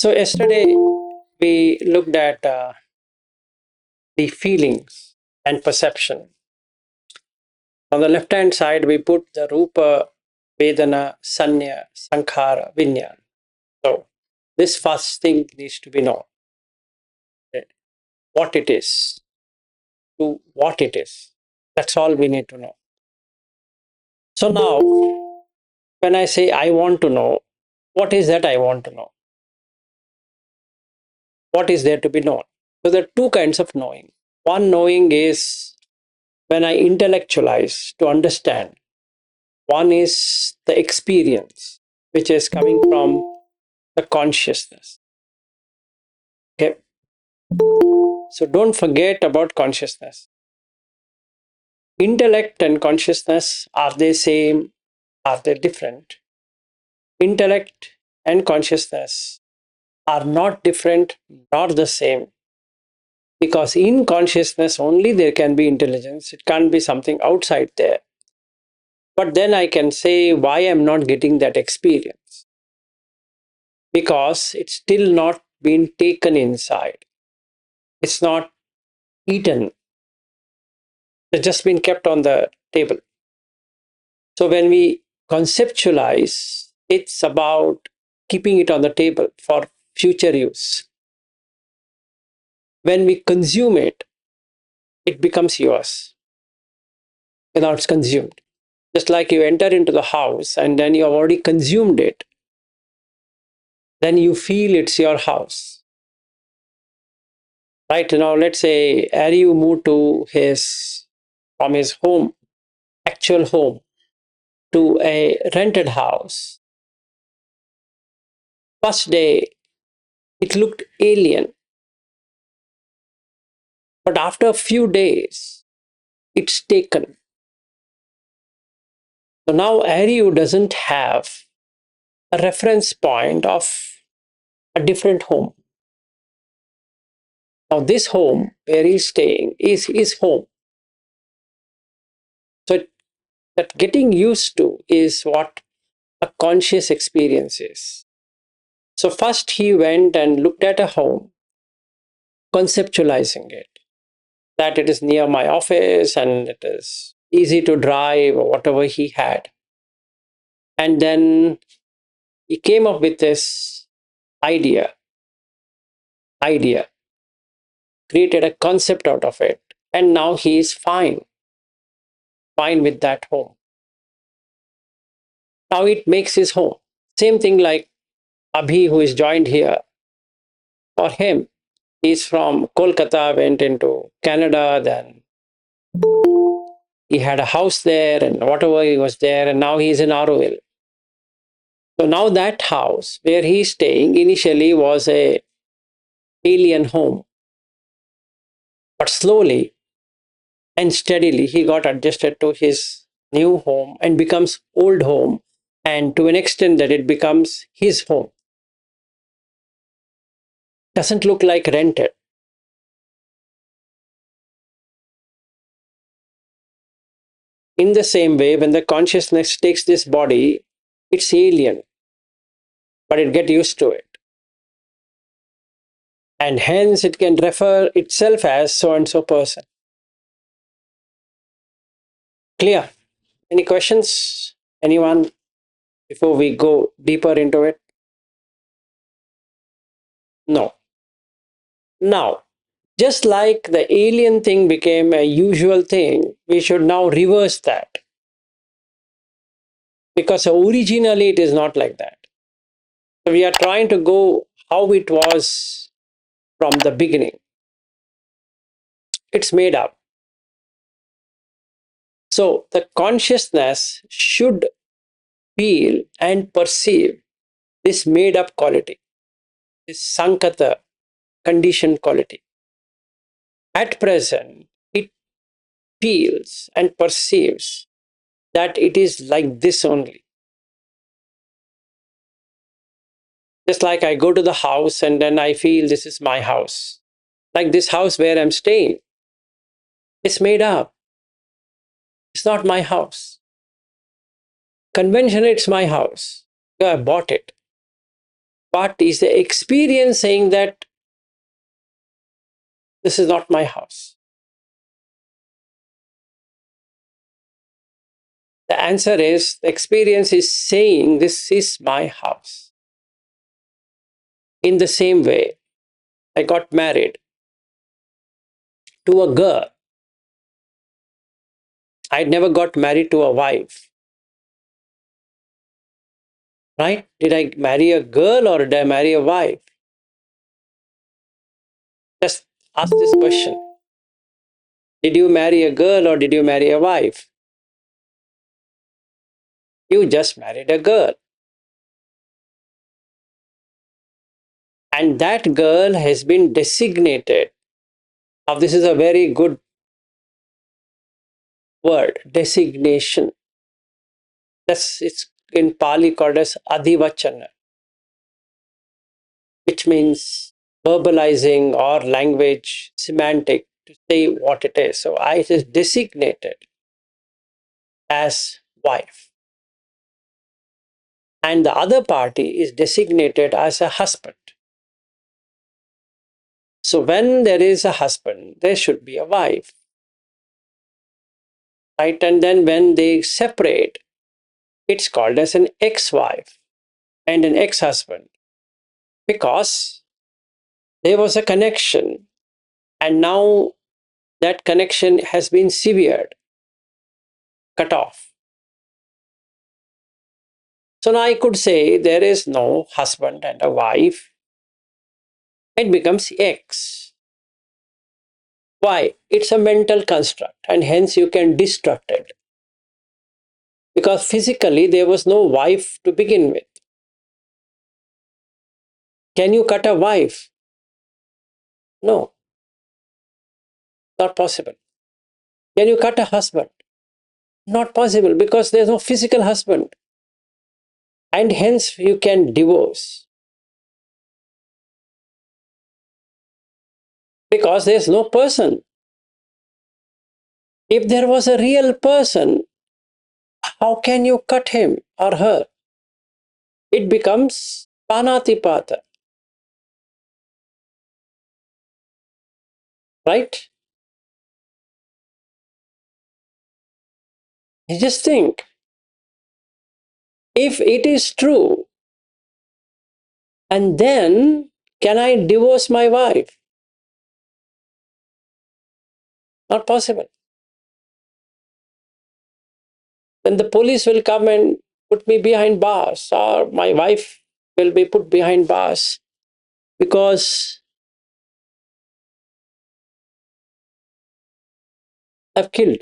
So yesterday we looked at the feelings and perception. On the left hand side, we put the Rupa, Vedana, Sanya, Sankhara, Vinyan. So this first thing needs to be known. Right? What it is, to what it is. That's all we need to know. So now, when I say I want to know, what is that I want to know? What is there to be known? So there are two kinds of knowing. One knowing is when I intellectualize to understand. One is the experience, which is coming from the consciousness. Okay. So don't forget about consciousness. Intellect and consciousness, are they same? Are they different? Intellect and consciousness are not different nor the same, because in consciousness only there can be intelligence. It can't be something outside there. But then I can say why I'm not getting that experience, because it's still not been taken inside. It's not eaten. It's just been kept on the table. So when we conceptualize, it's about keeping it on the table for future use. When we consume it, it becomes yours. Now it's consumed. Just like you enter into the house and then you have already consumed it, then you feel it's your house. Right now, let's say Ariu moved from his home, actual home, to a rented house. First day, it looked alien. But after a few days, it's taken. So now Ariu doesn't have a reference point of a different home. Now this home where he's staying is his home. So that getting used to is what a conscious experience is. So first he went and looked at a home, conceptualizing it, that it is near my office and it is easy to drive or whatever he had. And then he came up with this idea, created a concept out of it, and now he is fine with that home. Now it makes his home. Same thing like Abhi, who is joined here. For him, he's from Kolkata, went into Canada, then he had a house there and whatever he was there, and now he's in Auroville. So now that house where he's staying initially was a alien home. But slowly and steadily he got adjusted to his new home and becomes old home, and to an extent that it becomes his home. Doesn't look like rented. In the same way, when the consciousness takes this body, it's alien, but it gets used to it. And hence it can refer itself as so-and-so person. Clear? Any questions? Anyone? Before we go deeper into it? No. Now, just like the alien thing became a usual thing, we should now reverse that. Because originally it is not like that. So we are trying to go how it was from the beginning. It's made up. So the consciousness should feel and perceive this made up quality, this sankata, conditioned quality. At present, it feels and perceives that it is like this only. Just like I go to the house and then I feel this is my house. Like this house where I'm staying, it's made up. It's not my house. Conventionally, it's my house. I bought it. but is the experience saying that this is not my house? The answer is the experience is saying this is my house. In the same way, I got married to a girl. I never got married to a wife, right? Did I marry a girl or did I marry a wife? Just ask this question. Did you marry a girl or did you marry a wife? You just married a girl. And that girl has been designated. Now, this is a very good word, designation. It's in Pali called as adhivachana, which means verbalizing or language, semantic, to say what it is. So it is designated as wife. And the other party is designated as a husband. So when there is a husband, there should be a wife. Right? And then when they separate, it's called as an ex-wife and an ex-husband because there was a connection and now that connection has been severed, cut off. So now I could say there is no husband and a wife. It becomes ex. Why? It's a mental construct and hence you can destruct it. Because physically there was no wife to begin with. Can you cut a wife? No, not possible. Can you cut a husband? Not possible because there's no physical husband. And hence you can divorce. Because there's no person. If there was a real person, how can you cut him or her? It becomes panatipata. Right? You just think, if it is true, and then can I divorce my wife? Not possible. Then the police will come and put me behind bars, or my wife will be put behind bars because I've killed.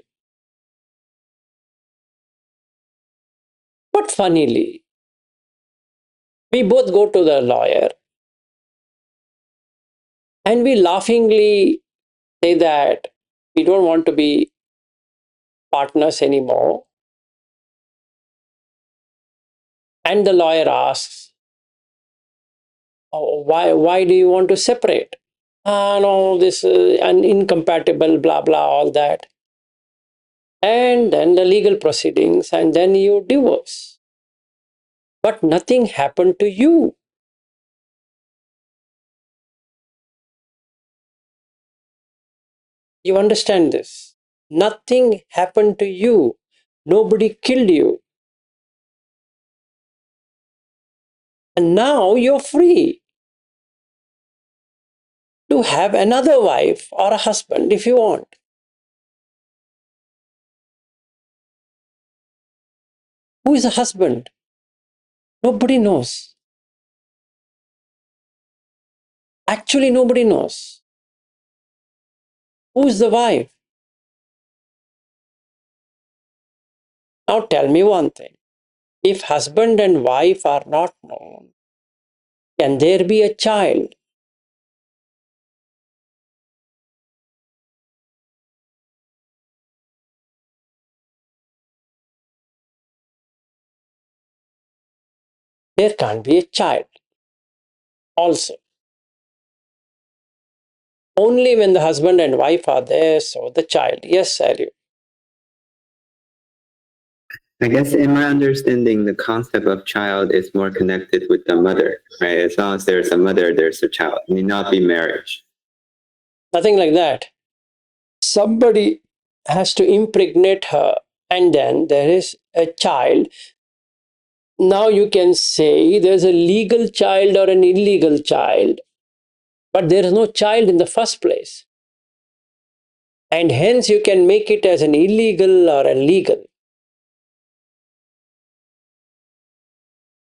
But funnily, we both go to the lawyer and we laughingly say that we don't want to be partners anymore. And the lawyer asks, oh, why do you want to separate? No, this is an incompatible, blah, blah, all that. And then the legal proceedings, and then you divorce. But nothing happened to you. You understand this? Nothing happened to you. Nobody killed you. And now you're free to have another wife or a husband if you want. Who is a husband? Nobody knows. Actually, nobody knows. Who is the wife? Now tell me one thing. If husband and wife are not known, can there be a child? There can't be a child. Also, only when the husband and wife are there, so the child. Yes, Sally. I guess in my understanding, the concept of child is more connected with the mother, right? As long as there's a mother, there's a child. It need not be marriage. Nothing like that. Somebody has to impregnate her, and then there is a child. Now you can say there's a legal child or an illegal child, but there is no child in the first place. And hence you can make it as an illegal or a legal.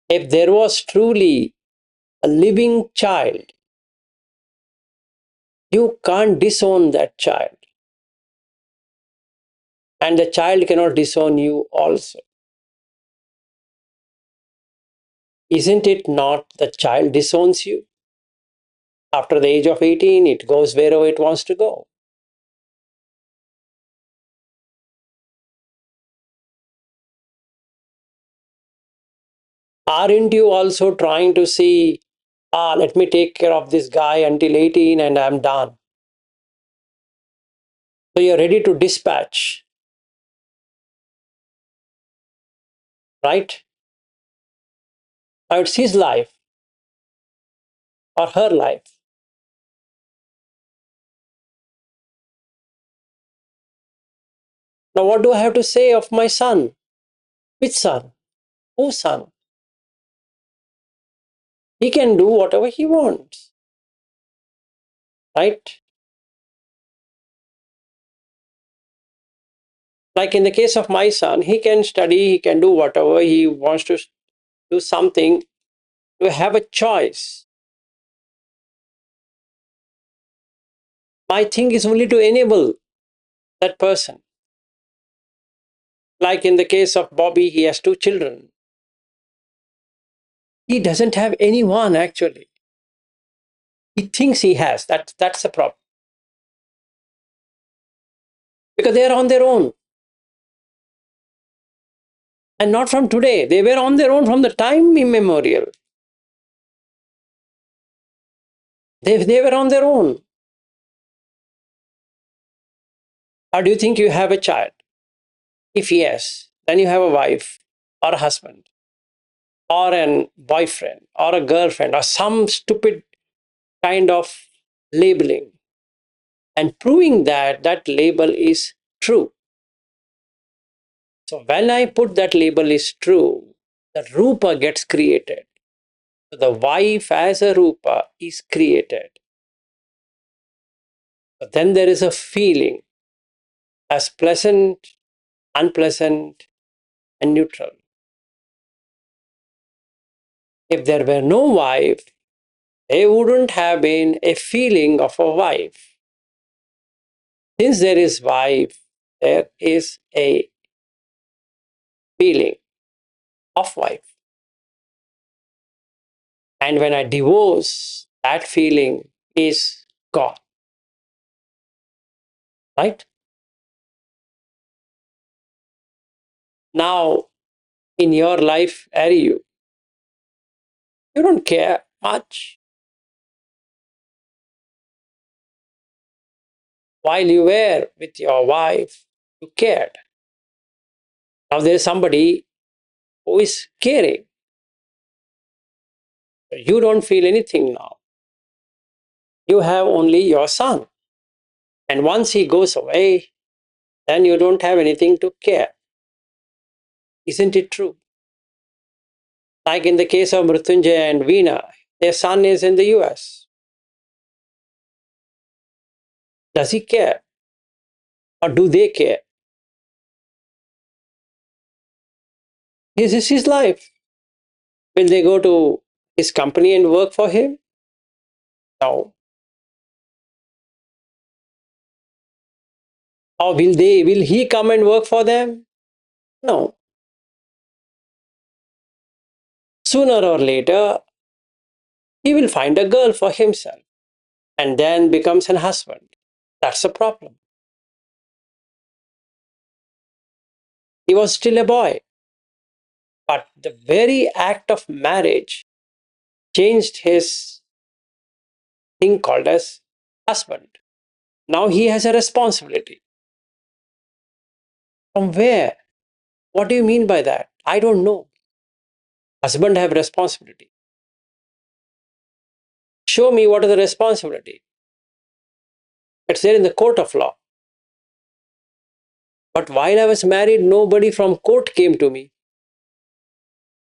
If there was truly a living child, you can't disown that child. And the child cannot disown you also. Isn't it not the child disowns you? After the age of 18, it goes wherever it wants to go. Aren't you also trying to see, let me take care of this guy until 18 and I'm done? So you're ready to dispatch, right? Now it's his life or her life. Now, what do I have to say of my son? Which son? Whose son? He can do whatever he wants, right? Like in the case of my son, he can study, he can do whatever he wants to do something to have a choice. My thing is only to enable that person. Like in the case of Bobby, he has two children. He doesn't have anyone actually. He thinks he has. That's the problem. Because they are on their own. And not from today. They were on their own from the time immemorial. They were on their own. Or do you think you have a child? If yes, then you have a wife or a husband or a boyfriend or a girlfriend or some stupid kind of labeling and proving that that label is true. So when I put that label is true, the rupa gets created. So the wife as a rupa is created. But then there is a feeling as pleasant, unpleasant, and neutral. If there were no wife, there wouldn't have been a feeling of a wife. Since there is wife, there is a feeling of wife. And when I divorce, that feeling is gone. Right? Now, in your life, are you don't care much. While you were with your wife, you cared. Now there is somebody who is caring. You don't feel anything now. You have only your son. And once he goes away, then you don't have anything to care. Isn't it true? Like in the case of Mrityunjay and Veena, their son is in the US. Does he care? Or do they care? This is his life. Will they go to his company and work for him? No. Or will he come and work for them? No. Sooner or later, he will find a girl for himself and then becomes an husband. That's the problem. He was still a boy. But the very act of marriage changed his thing called as husband. Now he has a responsibility. From where? What do you mean by that? I don't know. Husband have responsibility. Show me what is the responsibility. It's there in the court of law. But while I was married, nobody from court came to me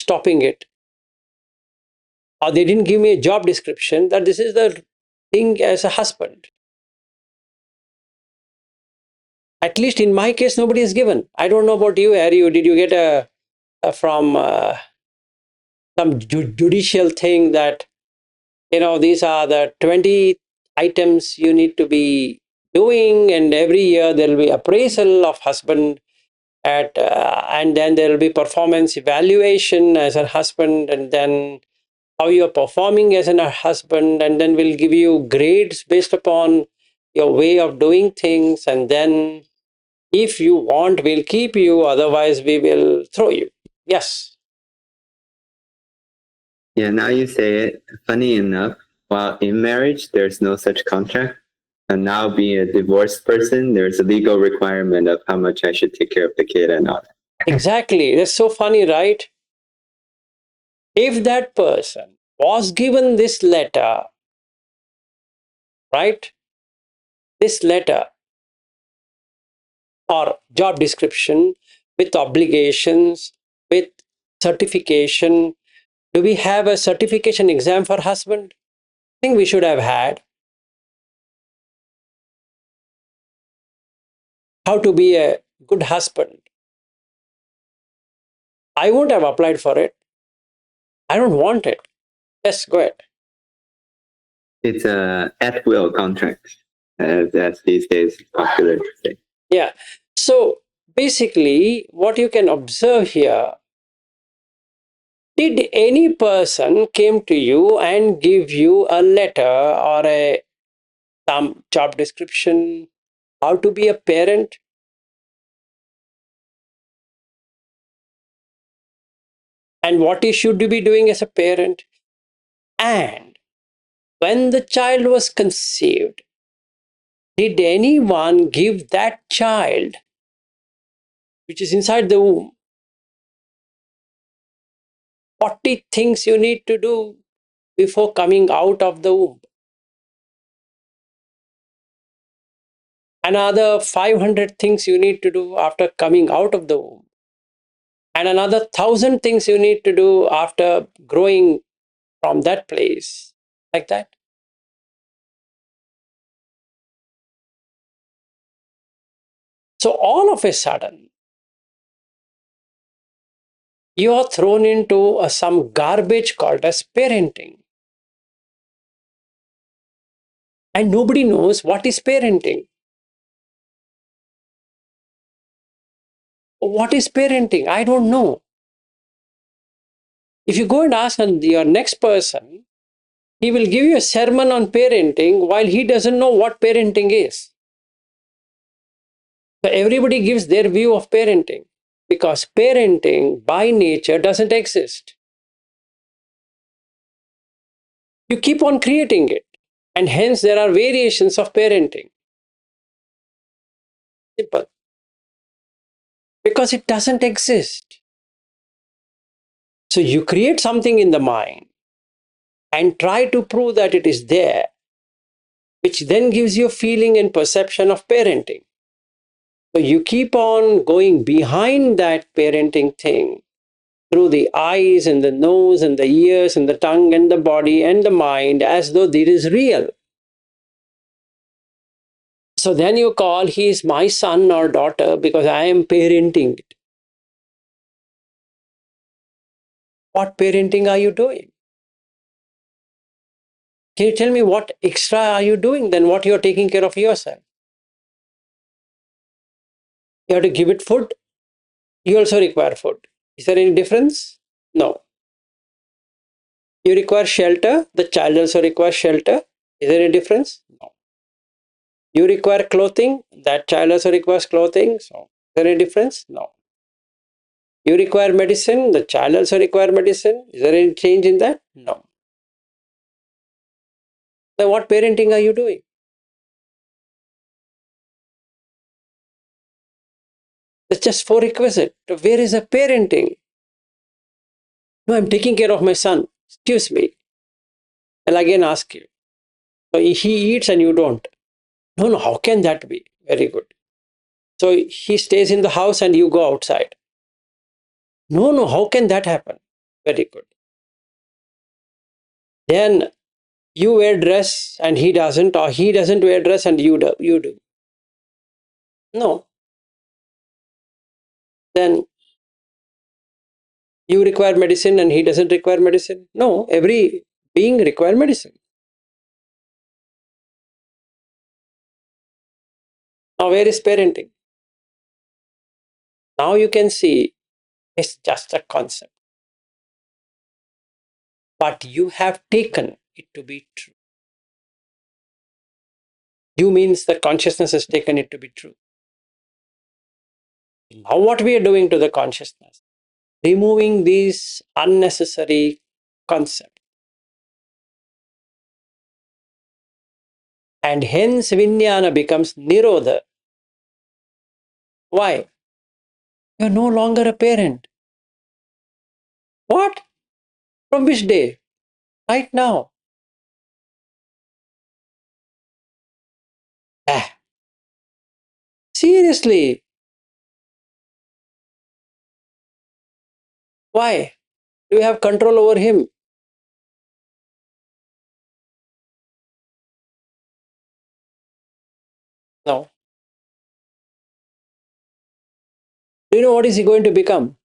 stopping it. Or they didn't give me a job description that this is the thing as a husband. At least in my case, nobody has given. I don't know about you, Harry. Did you get from some judicial thing that, these are the 20 items you need to be doing, and every year there will be appraisal of husband and then there will be performance evaluation as a husband, and then how you're performing as a husband, and then we'll give you grades based upon your way of doing things, and then if you want, we'll keep you, otherwise we will throw you. Yes. Yeah, now you say it. Funny enough, while in marriage, there's no such contract. And now being a divorced person, there's a legal requirement of how much I should take care of the kid and all. Exactly. That's so funny, right? If that person was given this letter, right? This letter or job description with obligations, with certification. Do we have a certification exam for husband? I think we should have had. How to be a good husband. I won't have applied for it. I don't want it. Yes, go ahead. It's a at will contract, as these days popular to say. Yeah. So basically, what you can observe here, did any person came to you and give you a letter or some job description, how to be a parent? And what you should be doing as a parent? And when the child was conceived, did anyone give that child, which is inside the womb, 40 things you need to do before coming out of the womb? Another 500 things you need to do after coming out of the womb, and another 1,000 things you need to do after growing from that place, like that. So all of a sudden, you are thrown into some garbage called as parenting. And nobody knows what is parenting. What is parenting? I don't know. If you go and ask your next person, he will give you a sermon on parenting while he doesn't know what parenting is. So everybody gives their view of parenting because parenting by nature doesn't exist. You keep on creating it, and hence there are variations of parenting. Simple. Because it doesn't exist. So you create something in the mind and try to prove that it is there, which then gives you a feeling and perception of parenting. So you keep on going behind that parenting thing through the eyes and the nose and the ears and the tongue and the body and the mind as though it is real. So then you call, he is my son or daughter because I am parenting it. What parenting are you doing? Can you tell me what extra are you doing than what you're taking care of yourself? You have to give it food. You also require food. Is there any difference? No. You require shelter. The child also requires shelter. Is there any difference? No. You require clothing. That child also requires clothing. So, is there any difference? No. You require medicine. The child also requires medicine. Is there any change in that? No. Then what parenting are you doing? It's just for requisite. Where is the parenting? No, I'm taking care of my son. Excuse me. I'll again ask you. So he eats and you don't. No, no, how can that be? Very good. So he stays in the house and you go outside. No, no, how can that happen? Very good. Then you wear dress and he doesn't, or he doesn't wear dress and you do. You do. No. Then you require medicine and he doesn't require medicine. No, every being require medicine. Now where is parenting? Now you can see it's just a concept. But you have taken it to be true. You means the consciousness has taken it to be true. Now what we are doing to the consciousness? Removing these unnecessary concepts. And hence Vijnana becomes Nirodha. Why? You're no longer a parent. What? From which day? Right now. Ah, seriously. Why? Do you have control over him? No. Do you know what is he going to become?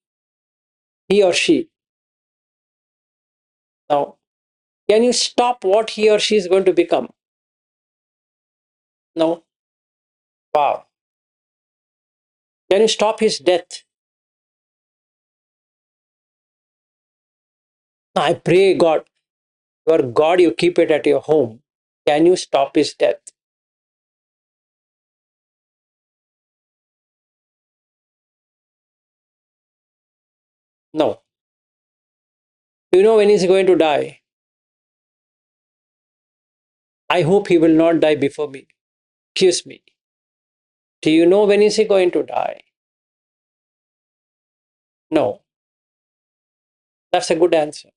He or she. Now, can you stop what he or she is going to become? No. Wow. Can you stop his death? I pray God, your God, you keep it at your home. Can you stop his death? No. Do you know when he's going to die? I hope he will not die before me. Excuse me. Do you know when is he going to die? No. That's a good answer.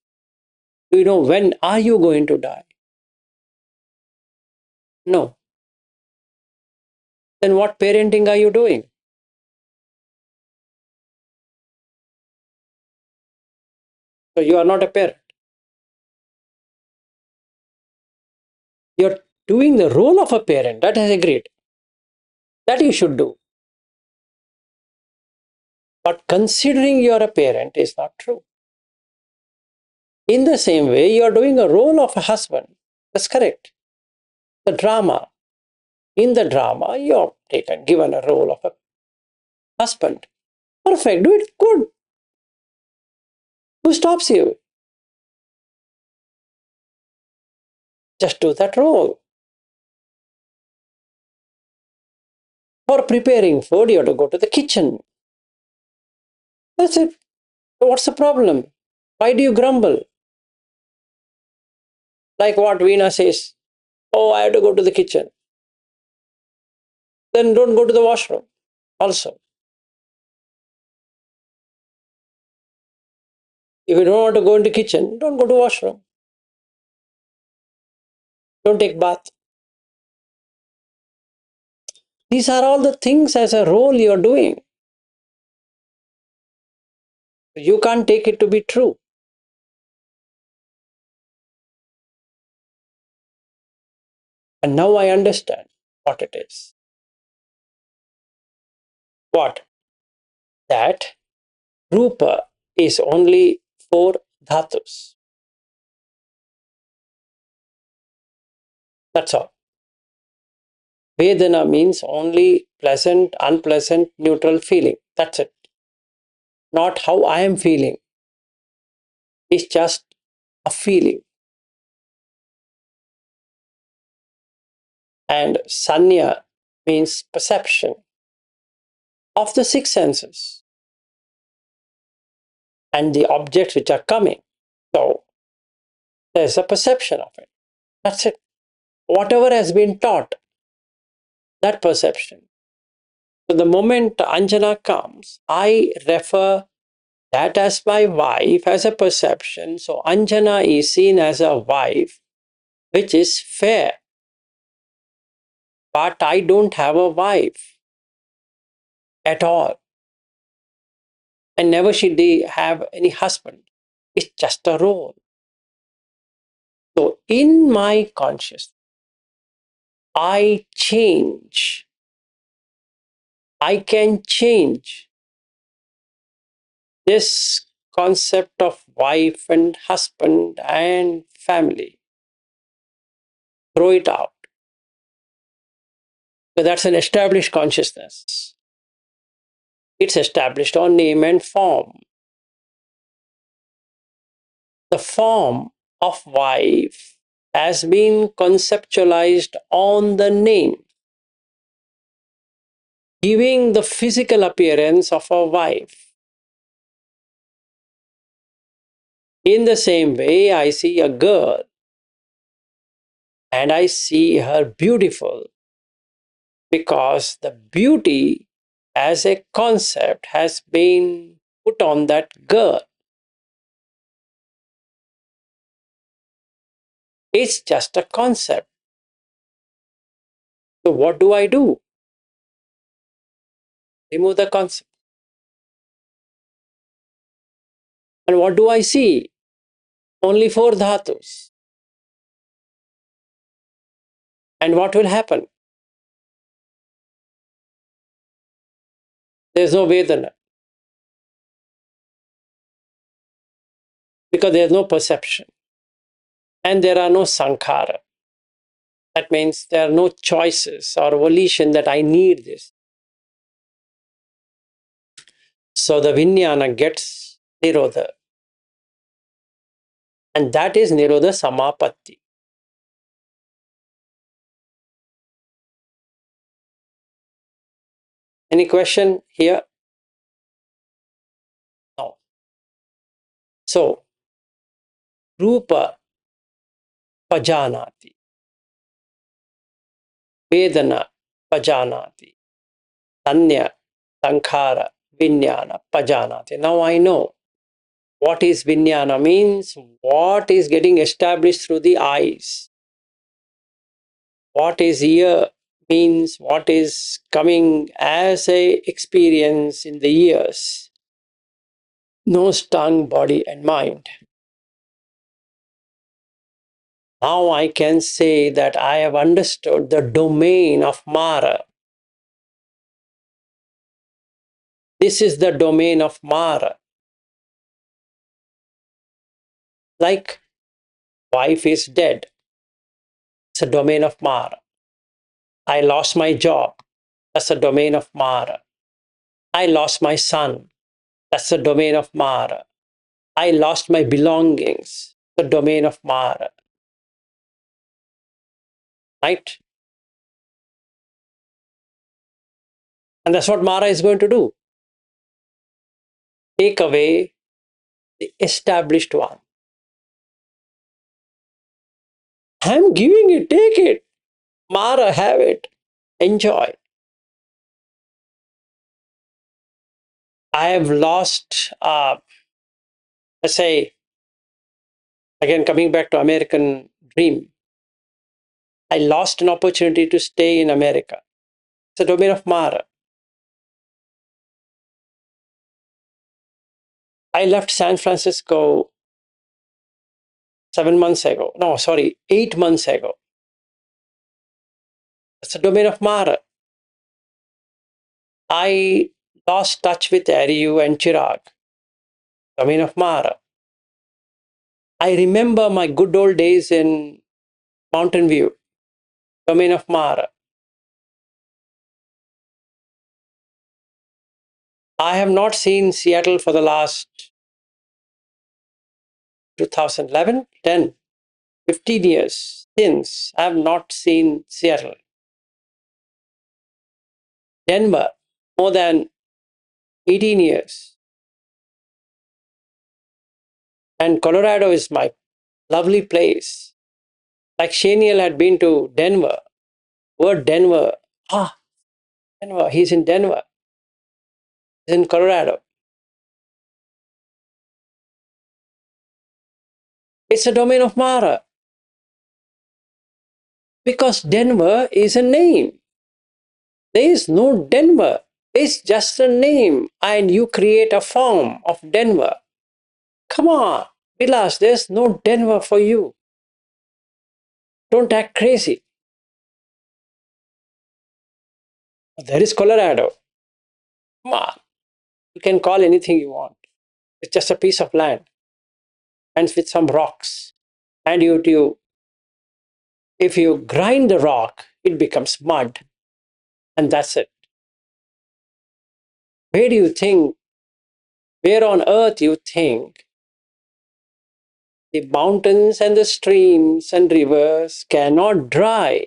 Do you know when are you going to die? No. Then what parenting are you doing? So you are not a parent. You're doing the role of a parent. That is agreed. That you should do. But considering you're a parent is not true. In the same way, you're doing a role of a husband. That's correct. The drama. In the drama, you're given a role of a husband. Perfect. Do it good. Who stops you? Just do that role. For preparing food, you have to go to the kitchen. That's it. What's the problem? Why do you grumble? Like what Veena says, oh, I have to go to the kitchen. Then don't go to the washroom also. If you don't want to go into kitchen, don't go to washroom. Don't take bath. These are all the things as a role you're doing. You can't take it to be true. And now I understand what it is. What? That Rupa is only four dhatus. That's all. Vedana means only pleasant, unpleasant, neutral feeling. That's it. Not how I am feeling. It's just a feeling. And sanya means perception of the six senses and the objects which are coming. So there's a perception of it. That's it. Whatever has been taught, that perception. So the moment Anjana comes, I refer that as my wife, as a perception. So Anjana is seen as a wife, which is fair. But I don't have a wife at all. And never should they have any husband. It's just a role. So in my consciousness, I change. I can change this concept of wife and husband and family. Throw it out. So that's an established consciousness. It's established on name and form. The form of wife has been conceptualized on the name, giving the physical appearance of a wife. In the same way, I see a girl and I see her beautiful because the beauty as a concept has been put on that girl. It's just a concept. So, what do I do? Remove the concept. And what do I see? Only four dhatus. And what will happen? There's no Vedana because there's no perception. And there are no sankhara. That means there are no choices or volition that I need this. So the Vijnana gets Nirodha. And that is Nirodha Samapatti. Any question here? No. So, Rupa Pajanati, Vedana Pajanati, Sanya Sankhara Vijnana Pajanati. Now I know what is Vijnana means, what is getting established through the eyes. What is ear means what is coming as a experience in the ears. Nose, tongue, body, and mind. Now I can say that I have understood the domain of Mara. This is the domain of Mara. Like wife is dead. It's a domain of Mara. I lost my job. That's a domain of Mara. I lost my son. That's the domain of Mara. I lost my belongings. The domain of Mara. Right? And that's what Mara is going to do. Take away the established one. I'm giving it, take it. Mara, have it. Enjoy. I have lost, let's say, again, coming back to American dream, I lost an opportunity to stay in America. It's a domain of Mara. I left San Francisco 7 months ago. No, sorry, 8 months ago. It's a domain of Mara. I lost touch with Ariyu and Chirag. Domain of Mara. I remember my good old days in Mountain View. Domain of Mara. I have not seen Seattle for the last 2011, 10, 15 years since. I have not seen Seattle. Denver, more than 18 years. And Colorado is my lovely place. Like Shaniel had been to Denver. Word Denver. Ah, Denver. He's in Denver. He's in Colorado. It's a domain of Mara. Because Denver is a name. There is no Denver. It's just a name. And you create a form of Denver. Come on, Vilas, there's no Denver for you. Don't act crazy. There is Colorado. Come on. You can call anything you want. It's just a piece of land and with some rocks. And if you grind the rock, it becomes mud. And that's it. Where do you think, where on earth you think the mountains and the streams and rivers cannot dry?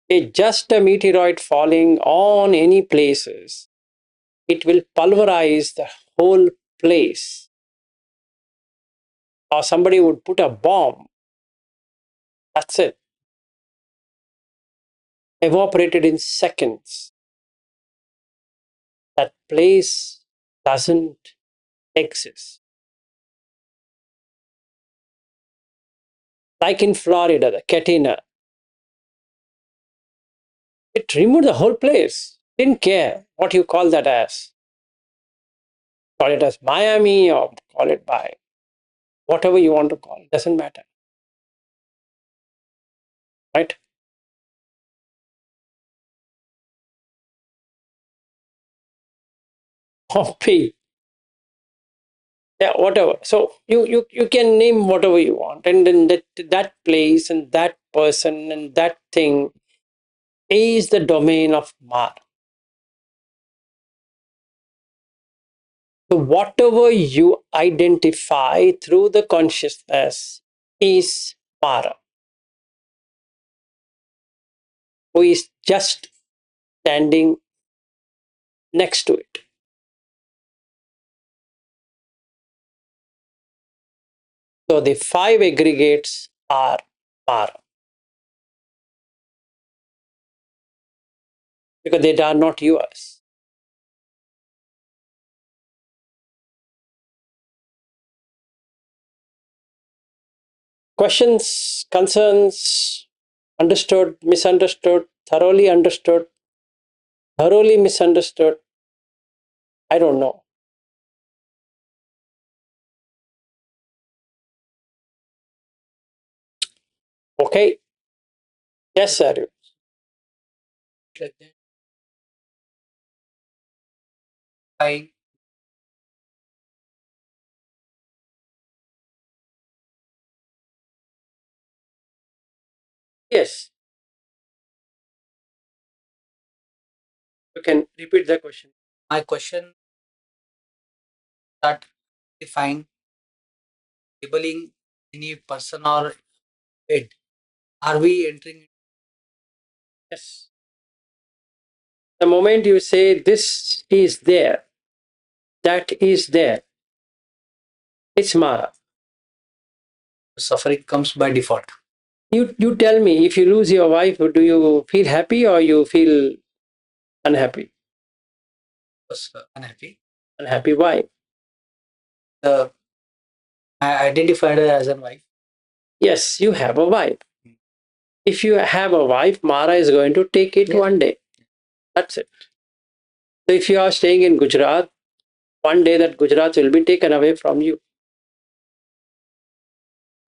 It's just a meteoroid falling on any places. It will pulverize the whole place. Or somebody would put a bomb. That's it. Evaporated in seconds. That place doesn't exist. Like in Florida, the Katina, it removed the whole place. Didn't care what you call that as. Call it as Miami or call it by whatever you want to call it. Doesn't matter. Right? Pompeii. Yeah, whatever. So you can name whatever you want. And then that place and that person and that thing is the domain of Mara. So whatever you identify through the consciousness is Mara, who is just standing next to it. So the five aggregates are Mara because they are not yours. Questions, concerns, understood, misunderstood, thoroughly misunderstood. I don't know. Okay. Yes, sir. I Yes. You can repeat the question. my question that define labeling any person or it. Are we entering? Yes. The moment you say this is there, that is there, it's Mara. Suffering comes by default. You tell me, if you lose your wife, do you feel happy or you feel unhappy? Was unhappy. Unhappy. Why? The I identified her as a wife. Yes, you have a wife. If you have a wife, Mara is going to take it one day. That's it. So if you are staying in Gujarat, one day that Gujarat will be taken away from you.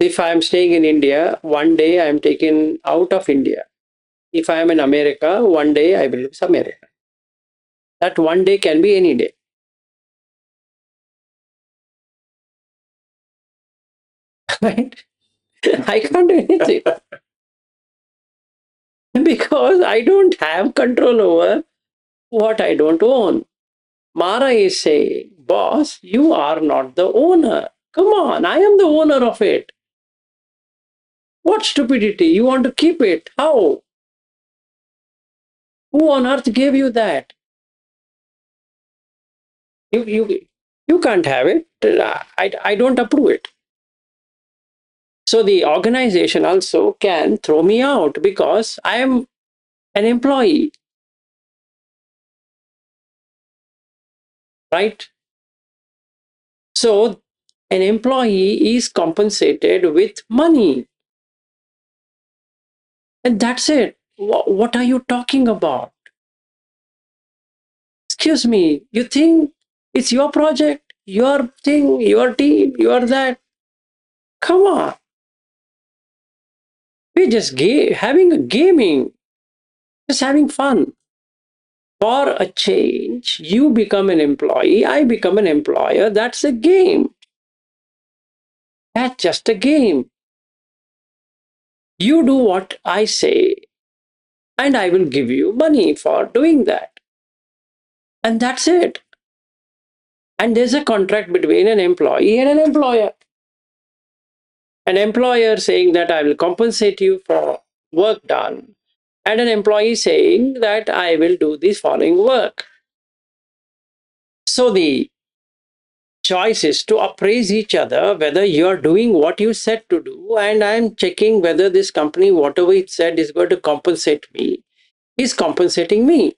If I am staying in India, one day I am taken out of India. If I am in America, one day I will lose America. That one day can be any day. Right? I can't do anything because I don't have control over what I don't own. Mara is saying, boss, you are not the owner. Come on, I am the owner of it. What stupidity? You want to keep it? How? Who on earth gave you that? You can't have it. I don't approve it. So the organization also can throw me out because I am an employee, right? So an employee is compensated with money. And that's it. What are you talking about? Excuse me, you think it's your project, your thing, your team, your that? Come on. We're just having a gaming, just having fun. For a change, you become an employee, I become an employer. That's a game. That's just a game. You do what I say, and I will give you money for doing that. And that's it. And there's a contract between an employee and an employer. An employer saying that I will compensate you for work done, and an employee saying that I will do this following work. So the choice is to appraise each other whether you're doing what you said to do, and I'm checking whether this company, whatever it said, is going to compensate me, is compensating me.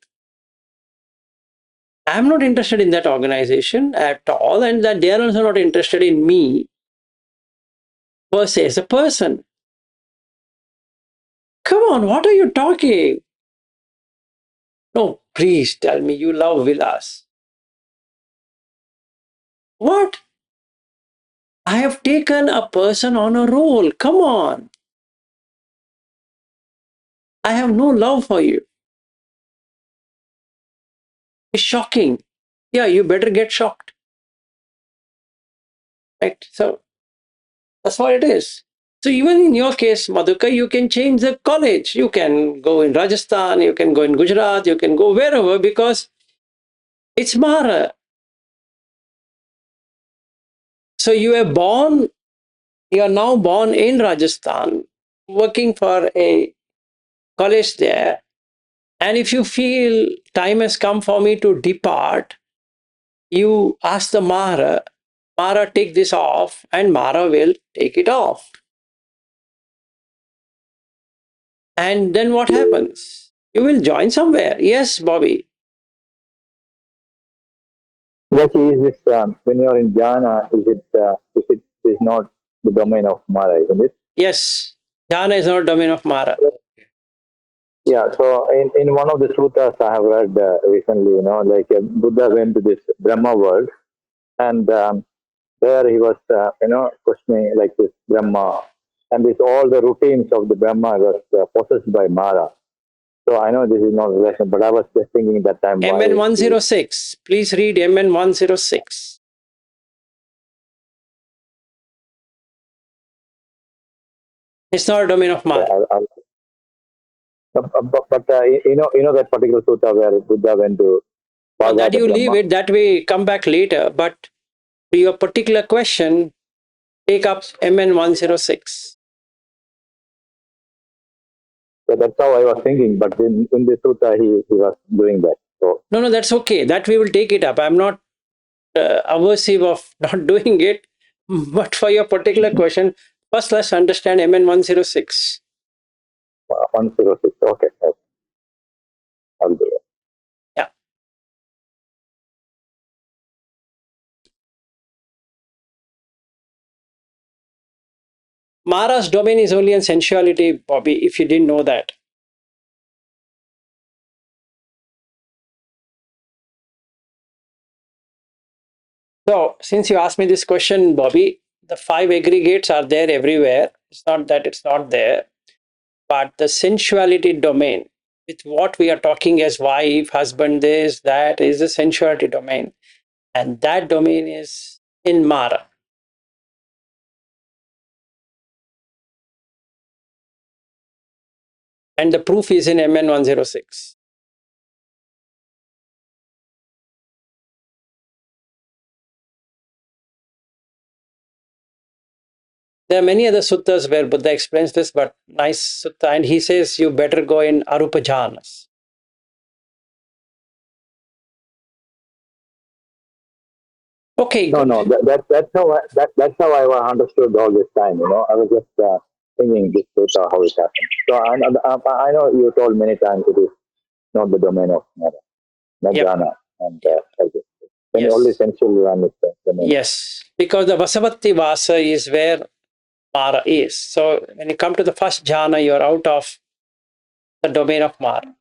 I'm not interested in that organization at all, and that they are also not interested in me per se as a person. Come on, what are you talking? No, please tell me you love villas. What? I have taken a person on a roll. Come on. I have no love for you. It's shocking. Yeah, you better get shocked. Right? So that's what it is. So even in your case, Madhuka, you can change the college. You can go in Rajasthan, you can go in Gujarat, you can go wherever because it's Mara. So you are now born in Rajasthan, working for a college there. And if you feel time has come for me to depart, you ask the Mara, Mara, take this off, and Mara will take it off. And then what happens? You will join somewhere. Yes, Bobby. What is this? When you're in jhana, is it is not the domain of Mara, isn't it? Yes, jhana is not domain of Mara. Yeah. So in one of the sutras I have read recently, like Buddha went to this Brahma world, and there he was, questioning like this Brahma, and this all the routines of the Brahma was possessed by Mara. So I know this is not relation, but I was just thinking that time why. MN 106. Please read MN 106. It's not a domain of Mara. But that particular sutta where Buddha went to Well, that Bhaga the you leave Brahma. it, that way come back later. But to your particular question, take up MN 106. So that's how I was thinking. But in the sutta, he was doing that. So No, that's okay. That we will take it up. I'm not aversive of not doing it. But for your particular question, first let's understand MN 106. 106. Okay, I'll do it. Yeah. Mara's domain is only in sensuality, Bobby, if you didn't know that. So, since you asked me this question, Bobby, the 5 aggregates are there everywhere. It's not that it's not there, but the sensuality domain, with what we are talking as wife, husband, this, that is the sensuality domain. And that domain is in Mara. And the proof is in MN 106. There are many other suttas where Buddha explains this, but nice sutta. And he says you better go in Arupa jhanas. Okay, No, good. no, that's how I understood all this time. I was just thinking this sutta, how it happened. So I know you told many times it is not the domain of Mara, not Yep. jhana, and Yep. okay. Then only Yes. sensual one is the domain. Yes. Because the Vasavatti Vasa is where Mara is. So when you come to the first jhana, you're out of the domain of Mara.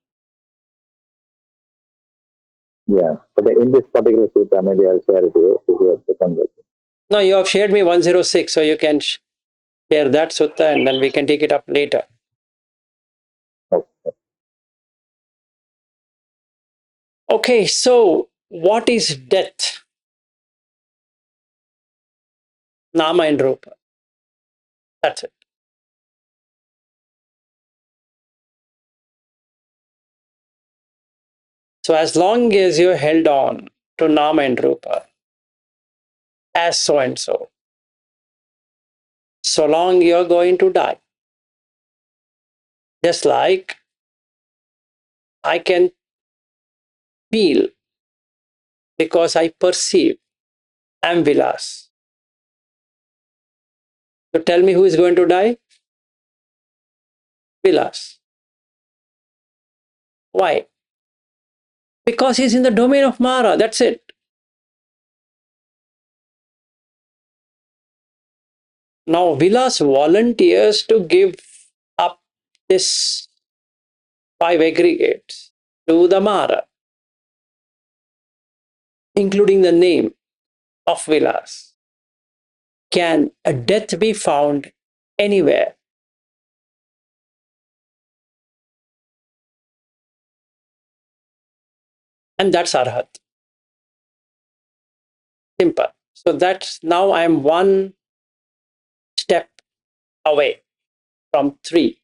Yeah, but in this particular sutta, maybe I'll share it here. If you have to convert it. No, you have shared me 106, so you can share that sutta and then we can take it up later. Okay. Okay, so what is death? Nama and Rupa. That's it. So as long as you're held on to Nama and Rupa as so and so long you're going to die. Just like I can feel because I perceive I'm Vilas. So tell me who is going to die? Vilas. Why? Because he's in the domain of Mara. That's it. Now Vilas volunteers to give up this 5 aggregates to the Mara, including the name of Vilas. Can a death be found anywhere? And that's Arhat. Simple. So that's now I'm one step away from 3.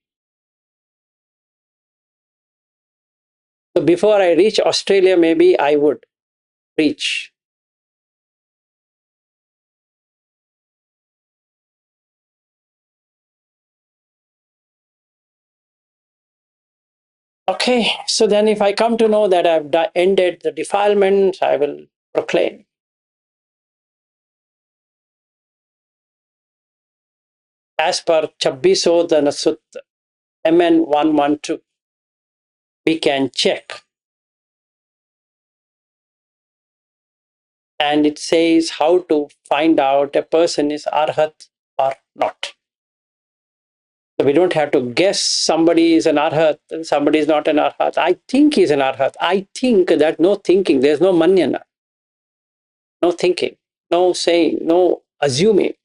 So before I reach Australia, maybe I would reach. Okay, so then if I come to know that I've ended the defilements, I will proclaim. As per Chabbisodhana Sutta, MN 112, we can check. And it says how to find out a person is Arhat or not. So we don't have to guess somebody is an Arhat and somebody is not an Arhat. I think he's an Arhat. I think that no thinking, there's no manyana, no thinking, no saying, no assuming.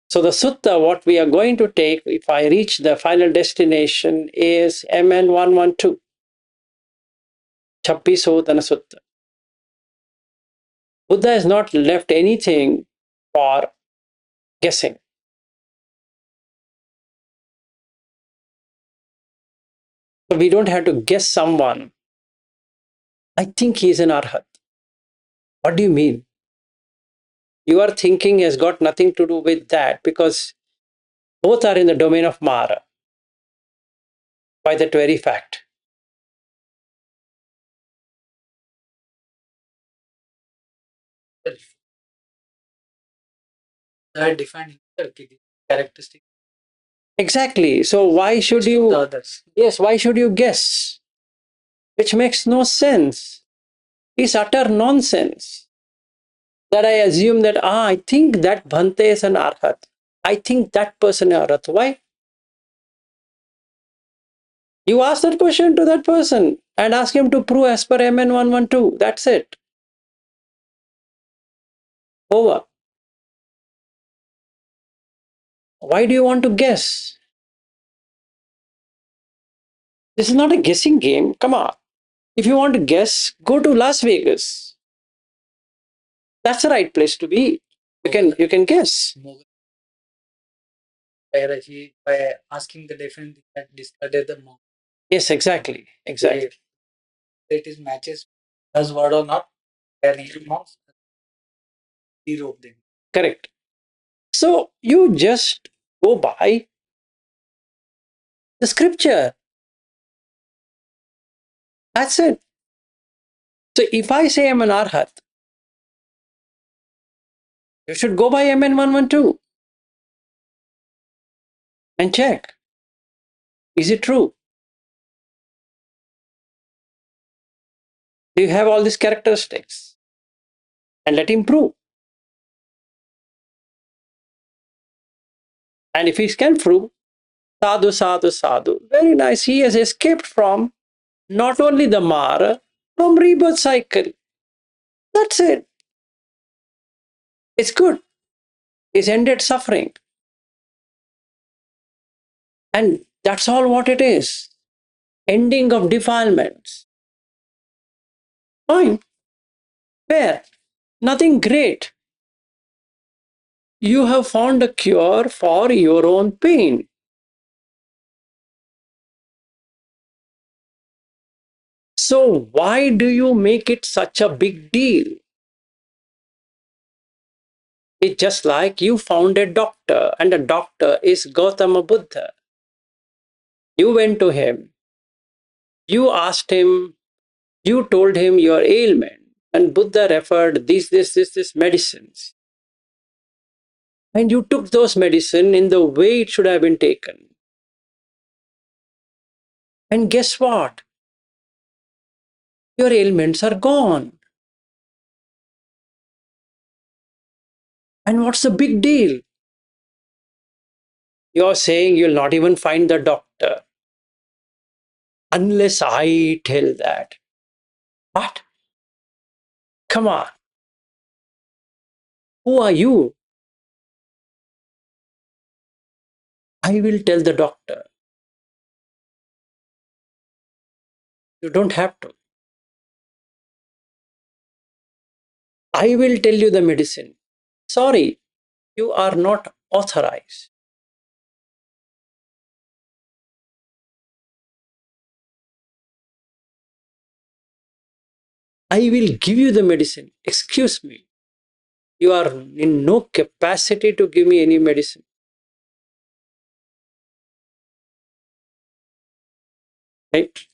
So the sutta, what we are going to take, if I reach the final destination, is MN 112, Chappisodhana Sutta. Buddha has not left anything for guessing. So we don't have to guess someone. I think he is an Arhat. What do you mean? Your thinking has got nothing to do with that because both are in the domain of Mara by that very fact. That define himself, characteristic Exactly. So why should the you, others. yes, why should you guess? Which makes no sense. It's utter nonsense that I assume that, I think that Bhante is an Arhat. I think that person is Arhat. Why? You ask that question to that person and ask him to prove as per MN 112. That's it. Over. Why do you want to guess? This is not a guessing game. Come on. If you want to guess, go to Las Vegas. That's the right place to be. You can guess. By asking the different that discarded the monk. Yes, exactly. Exactly. It is matches as word or not, where you monks zero them. Correct. So you just go by the scripture. That's it. So if I say I'm an arhat, you should go by MN 112 and check. Is it true? Do you have all these characteristics? And let him prove. And if he can prove, sadhu, sadhu, sadhu, very nice. He has escaped from not only the Mara, from rebirth cycle. That's it. It's good. He's ended suffering. And that's all what it is. Ending of defilements. Fine. Fair. Nothing great. You have found a cure for your own pain. So why do you make it such a big deal? It's just like you found a doctor, and the doctor is Gautama Buddha. You went to him, you asked him, you told him your ailment, and Buddha referred this medicines. And you took those medicine in the way it should have been taken. And guess what? Your ailments are gone. And what's the big deal? You're saying you'll not even find the doctor unless I tell that. What? Come on. Who are you? I will tell the doctor. You don't have to. I will tell you the medicine. Sorry, you are not authorized. I will give you the medicine. Excuse me. You are in no capacity to give me any medicine. Right?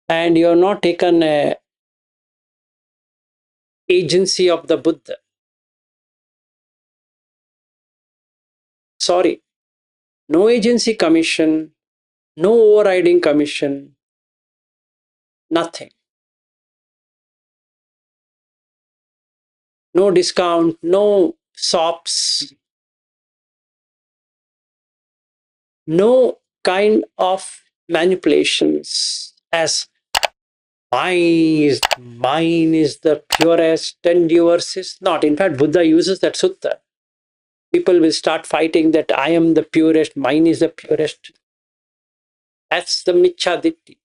And you are not taken a agency of the Buddha. Sorry. No agency commission, no overriding commission, nothing. No discount, no SOPs, no kind of manipulations as mine is the purest and yours is not. In fact, Buddha uses that sutta. People will start fighting that I am the purest, mine is the purest. That's the Michhaditti.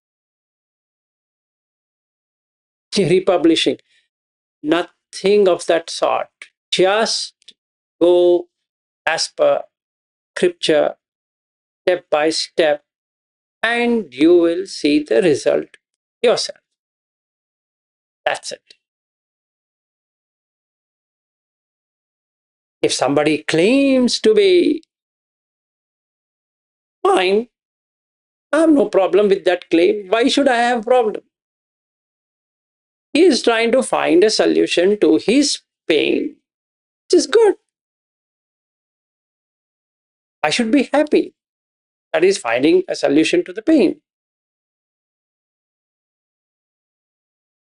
Republishing. Nothing of that sort. Just go as per scripture, step by step, and you will see the result yourself. That's it. If somebody claims to be fine, I have no problem with that claim. Why should I have problem? He is trying to find a solution to his pain, which is good. I should be happy that is finding a solution to the pain.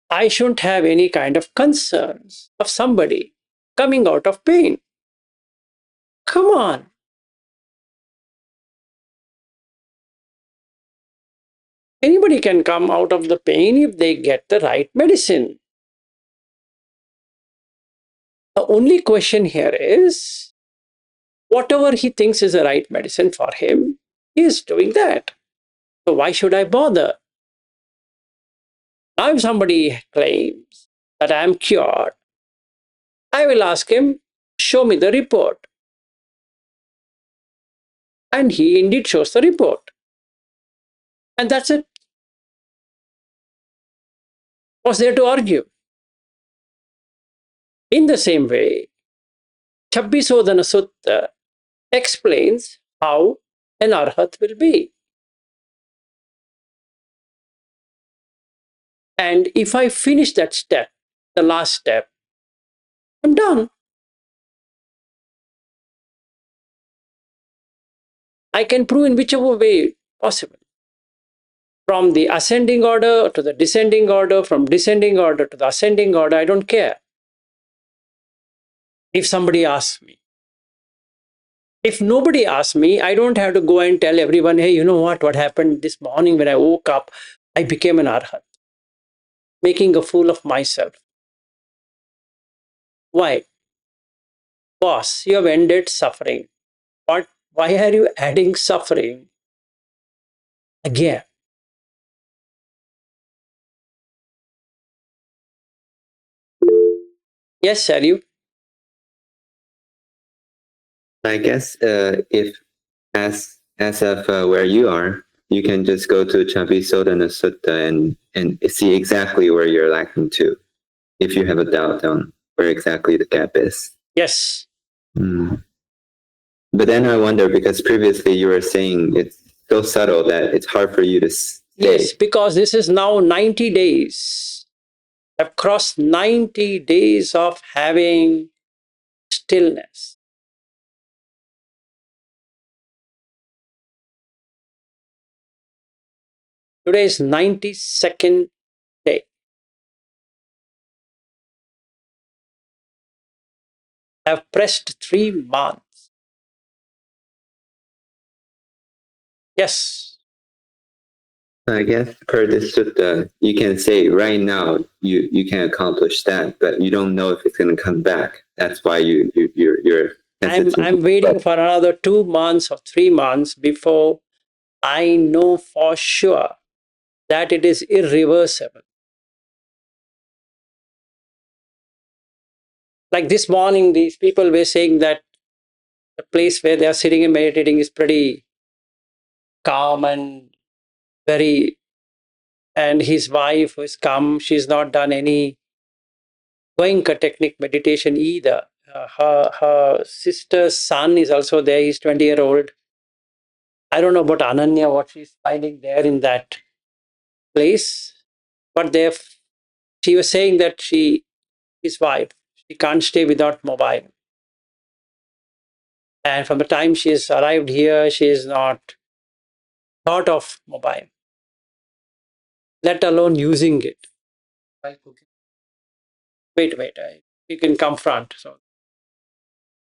I shouldn't have any kind of concerns of somebody coming out of pain. Come on. Anybody can come out of the pain if they get the right medicine. The only question here is whatever he thinks is the right medicine for him, he is doing that. So why should I bother? Now, if somebody claims that I am cured, I will ask him, show me the report. And he indeed shows the report. And that's it. What's there to argue? In the same way, Chabbisodhana Sutta explains how an arhat will be. And if I finish that step, the last step, I'm done. I can prove in whichever way possible. From the ascending order to the descending order, from descending order to the ascending order, I don't care. If somebody asks me, if nobody asks me, I don't have to go and tell everyone, hey, you know what happened this morning when I woke up, I became an arhat, making a fool of myself. Why? Boss, you have ended suffering. What? Why are you adding suffering again? Yes, Sharyu. I guess if as of where you are, you can just go to Chavisodana Sutta and see exactly where you're lacking to, if you have a doubt on where exactly the gap is. Yes. Mm. But then I wonder, because previously you were saying it's so subtle that it's hard for you to stay. Yes, because this is now 90 days. I've crossed 90 days of having stillness. Today is 92nd day. I've pressed 3 months. Yes. I guess per this sutta, you can say right now you can accomplish that, but you don't know if it's going to come back. That's why you're hesitant. I'm waiting for another 2 months or 3 months before I know for sure that it is irreversible. Like this morning, these people were saying that the place where they are sitting and meditating is pretty calm and very, and his wife who has come, she's not done any Goenka technique meditation either. Her sister's son is also there, he's 20-year-old. I don't know about Ananya, what she's finding there in that place, but she was saying that his wife, she can't stay without mobile. And from the time she's arrived here, she is not thought of mobile, let alone using it. While cooking. Wait, you can confront. So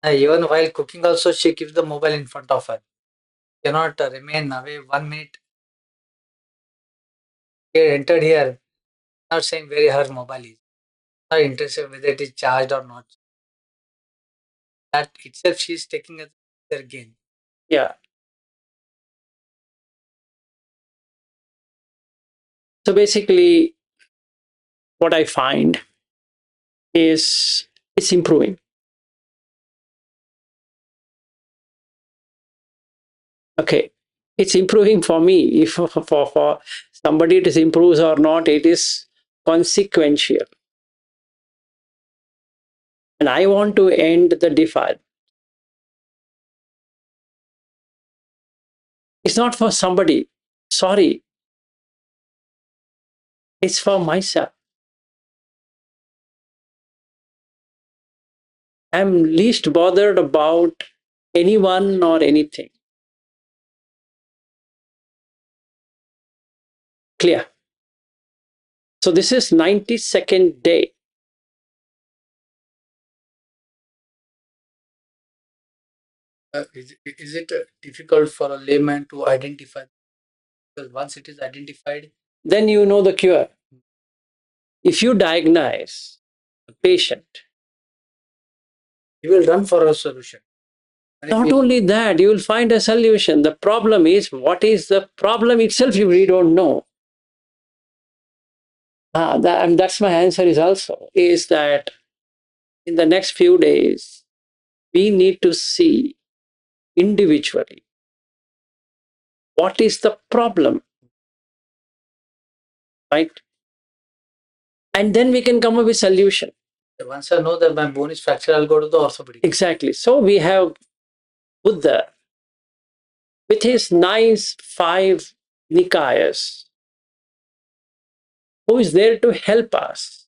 Even while cooking, also she keeps the mobile in front of her. Cannot remain away 1 minute. She had entered here, not saying where her mobile is. Not interested whether it is charged or not. That itself she is taking as their gain. yeah. So basically, what I find is it's improving. Okay, it's improving for me. If for somebody it is improves or not, it is consequential. And I want to end the defile. It's not for somebody. Sorry, it's for myself. I'm least bothered about anyone or anything. Clear. So this is 92nd day. Is it difficult for a layman to identify? Because once it is identified, Then you know the cure. If you diagnose a patient, he will run for a solution. And if not he- only that, you will find a solution. The problem is, what is the problem itself you really don't know. And that's my answer is also, is that in the next few days, we need to see individually what is the problem, right? And then we can come up with solution. once I know that my bone is fractured, I'll go to the orthopedic. Exactly. So we have Buddha with his nice 5 Nikayas. who is there to help us,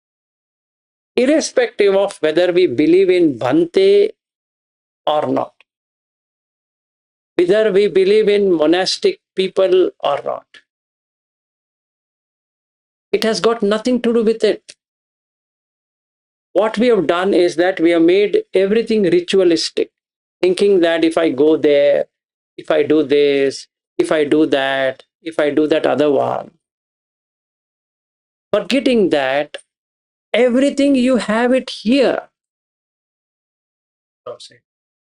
irrespective of whether we believe in Bhante or not, whether we believe in monastic people or not. It has got nothing to do with it. What we have done is that we have made everything ritualistic, thinking that if I go there, if I do this, if I do that, if I do that other one, forgetting that everything you have it here.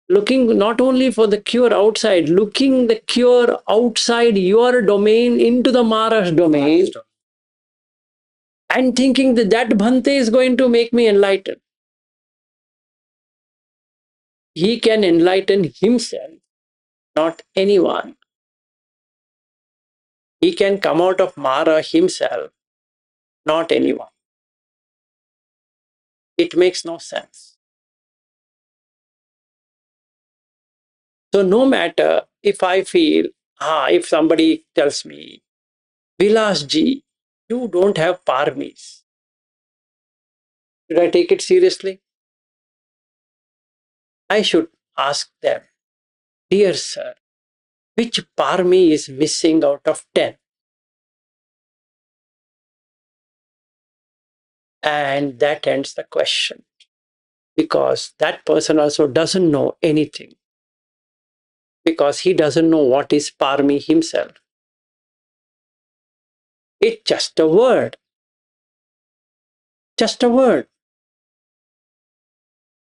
Looking not only for the cure outside, looking the cure outside your domain into the Mara's domain, and thinking that that Bhante is going to make me enlightened. He can enlighten himself, not anyone. He can come out of Mara himself, not anyone. It makes no sense. So no matter if I feel, if somebody tells me, Vilas ji, you don't have parmis. Should I take it seriously? I should ask them, dear sir, which parmi is missing out of 10? And that ends the question. Because that person also doesn't know anything. Because he doesn't know what is parmi himself. It's just a word. Just a word.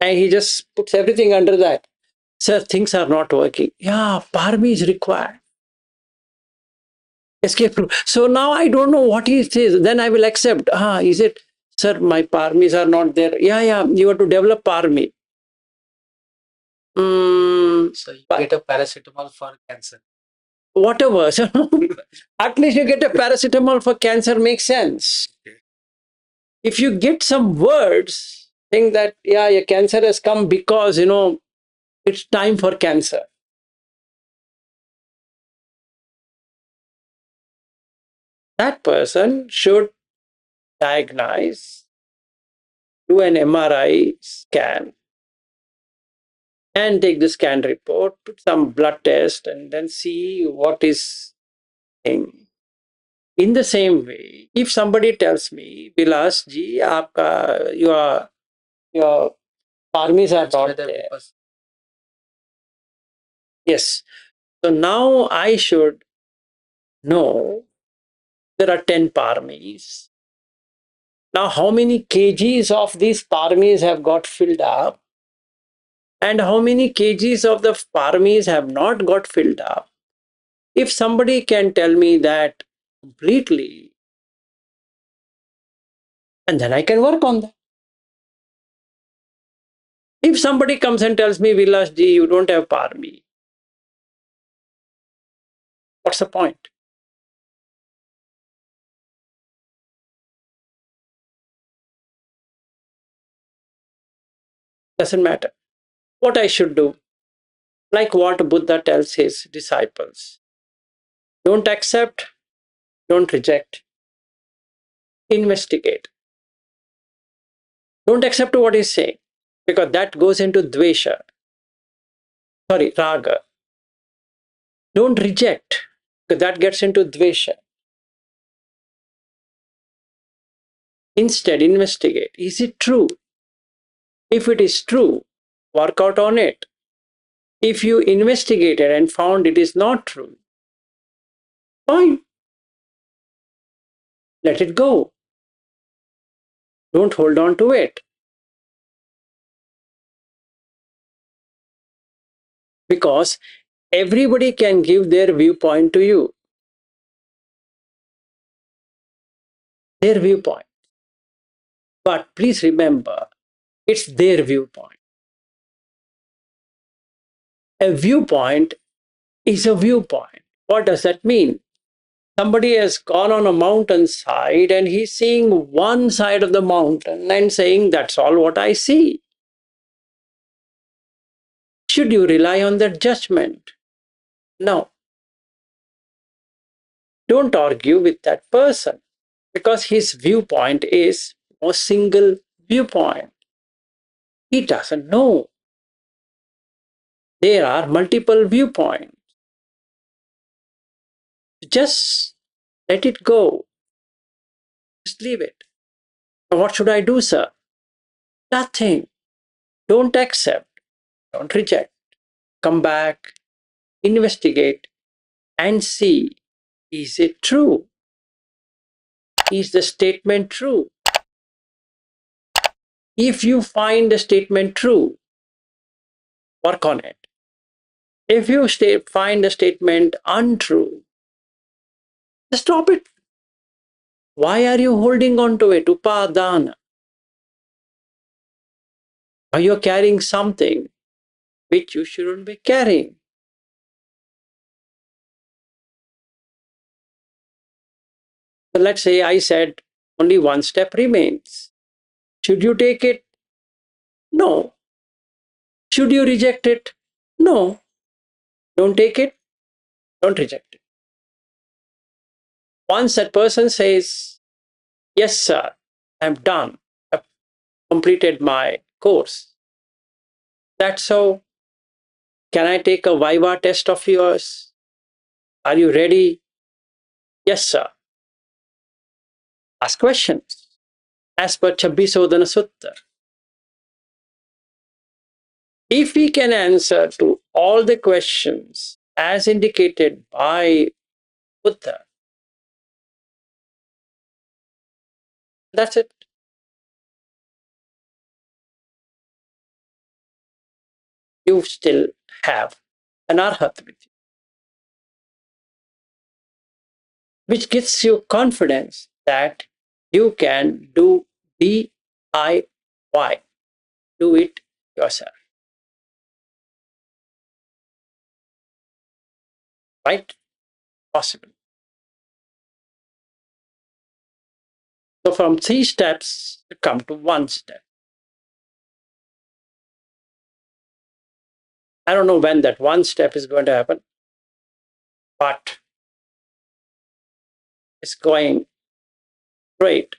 And he just puts everything under that. Sir, things are not working. Yeah, parmi is required. Escape route. So now I don't know what he says. Then I will accept. Is it, sir, my parmis are not there. Yeah, you have to develop parmi. So you get a paracetamol for cancer. Whatever. At least you get a paracetamol for cancer makes sense. If you get some words saying that, your cancer has come because, it's time for cancer. That person should diagnose, do an MRI scan, and take the scan report, put some blood test, and then see what is in. In the same way, if somebody tells me, Vilas ji, your parmis are not there. Yes. So now I should know there are 10 parmis. Now, how many kgs of these parmis have got filled up? And how many kgs of the parmis have not got filled up? If somebody can tell me that completely, and then I can work on that. If somebody comes and tells me, Vilas ji, you don't have parmi, what's the point? Doesn't matter. What I should do, like what Buddha tells his disciples, don't accept, don't reject, investigate. Don't accept what he's saying, because that goes into dvesha. Sorry, raga. Don't reject, because that gets into dvesha. Instead, investigate. Is it true? If it is true, work out on it. If you investigated and found it is not true, fine. Let it go. Don't hold on to it. Because everybody can give their viewpoint to you. Their viewpoint. But please remember, it's their viewpoint. A viewpoint is a viewpoint. What does that mean? Somebody has gone on a mountainside and he's seeing one side of the mountain and saying, that's all what I see. Should you rely on that judgment? No. Don't argue with that person. because his viewpoint is a single viewpoint. He doesn't know there are multiple viewpoints. Just let it go. Just leave it. What should I do, sir? Nothing. Don't accept. Don't reject. Come back, investigate, and see, is it true? Is the statement true? If you find the statement true, work on it. If you find the statement untrue, stop it. Why are you holding on to it? Upadana. Are you carrying something which you shouldn't be carrying? So let's say I said only one step remains. Should you take it? No. Should you reject it? No. Don't take it. Don't reject it. Once that person says, yes, sir, I'm done. I've completed my course. That's so. Can I take a Viva test of yours? Are you ready? Yes, sir. Ask questions as per Chabbisodhana Sutta. If we can answer to all the questions as indicated by Buddha, that's it. You still have an arhat with you, which gives you confidence that you can do DIY, do it yourself. Right? Possible. So from 3 steps, you come to 1 step. I don't know when that 1 step is going to happen, but it's going great.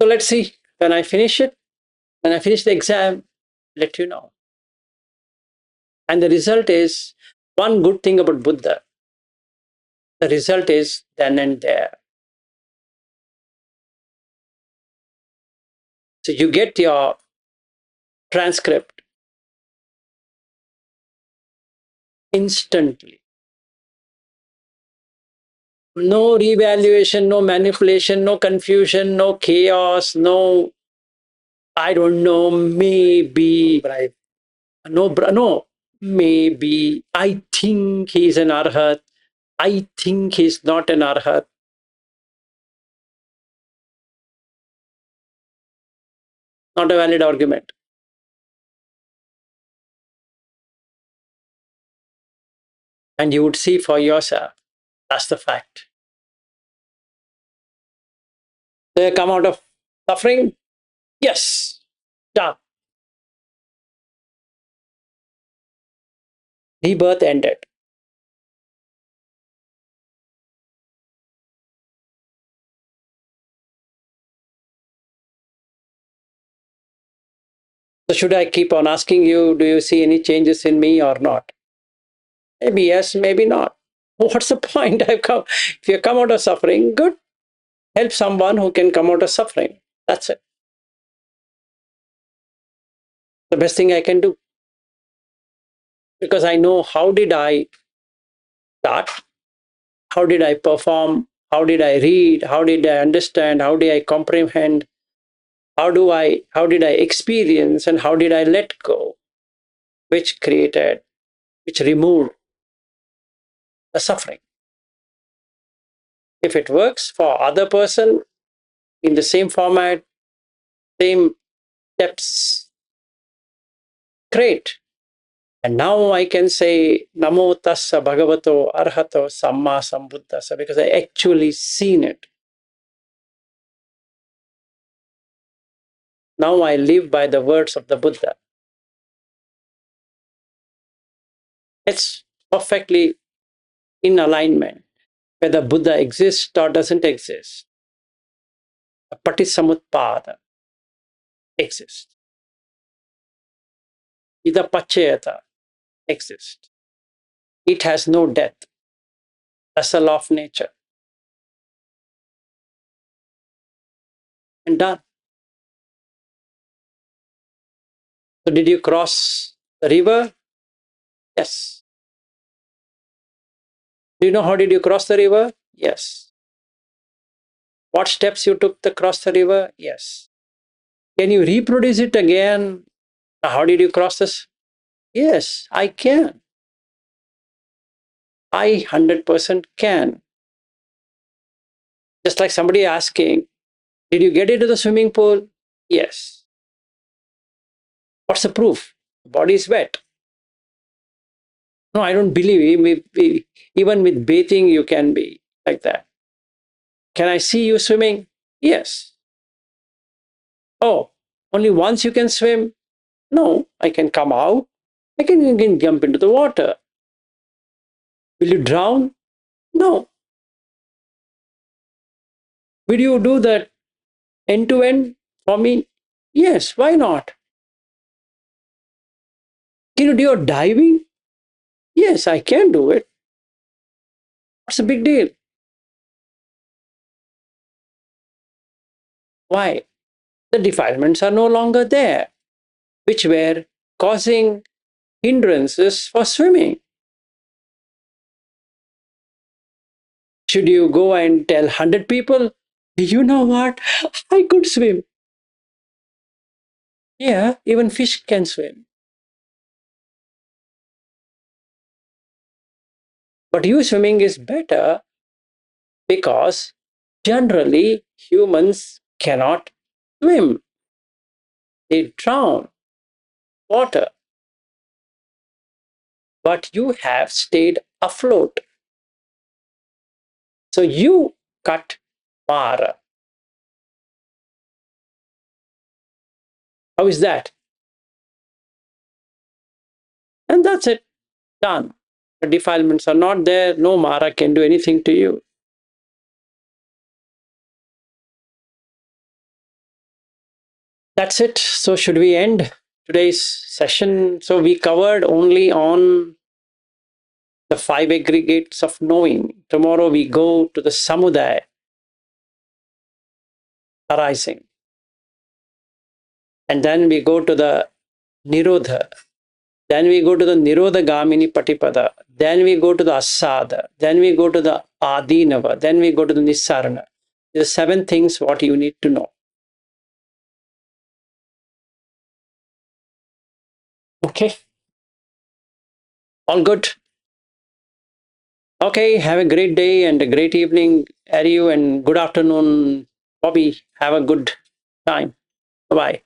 So let's see when I finish it, when I finish the exam, let you know. And the result is one good thing about Buddha. The result is then and there. So you get your transcript instantly. No revaluation, no manipulation, no confusion, no chaos, no, I don't know, maybe, no, maybe, I think he's an arhat, I think he's not an arhat. Not a valid argument. And you would see for yourself. That's the fact. They come out of suffering? Yes. Done. Rebirth ended. So should I keep on asking you, do you see any changes in me or not? Maybe yes, maybe not. What's the point? If you come out of suffering, good. Help someone who can come out of suffering. That's it. The best thing I can do. Because I know how did I start? How did I perform? How did I read? How did I understand? How did I comprehend? How did I experience and how did I let go? Which removed the suffering. If it works for other person in the same format, same steps, great. And now I can say Namo Tassa Bhagavato Arhato Samma Sambuddhassa because I actually seen it. Now I live by the words of the Buddha. It's perfectly in alignment. Whether Buddha exists or doesn't exist, Patisamutpada exists. Idapachayata exists. It has no death. That's the law of nature. And done. So did you cross the river? Yes. Do you know how did you cross the river? Yes. What steps you took to cross the river? Yes. Can you reproduce it again? How did you cross this? Yes, I can. I 100% can. Just like somebody asking, did you get into the swimming pool? Yes. What's the proof? The body is wet. No, I don't believe. Even with bathing, you can be like that. Can I see you swimming? Yes. Oh, only once you can swim? No, I can come out. I can jump into the water. Will you drown? No. Will you do that end to end for me? Yes, why not? Can you do your diving? Yes, I can do it. What's the big deal? Why? The defilements are no longer there, which were causing hindrances for swimming. Should you go and tell 100 people, you know what? I could swim. Yeah, even fish can swim. But you swimming is better because generally humans cannot swim. They drown water. But you have stayed afloat. So you cut Mara. How is that? And that's it. Done. The defilements are not there. No Mara can do anything to you. That's it. So should we end today's session? So we covered only on the 5 aggregates of knowing. Tomorrow we go to the samudaya arising. And then we go to the nirodha. Then we go to the nirodha gamini patipada. Then we go to the asada. Then we go to the adinava. Then we go to the nisarana. The 7 things what you need to know. Okay. All good. Okay, have a great day and a great evening, Ariu, and good afternoon, Bobby. Have a good time. Bye-bye.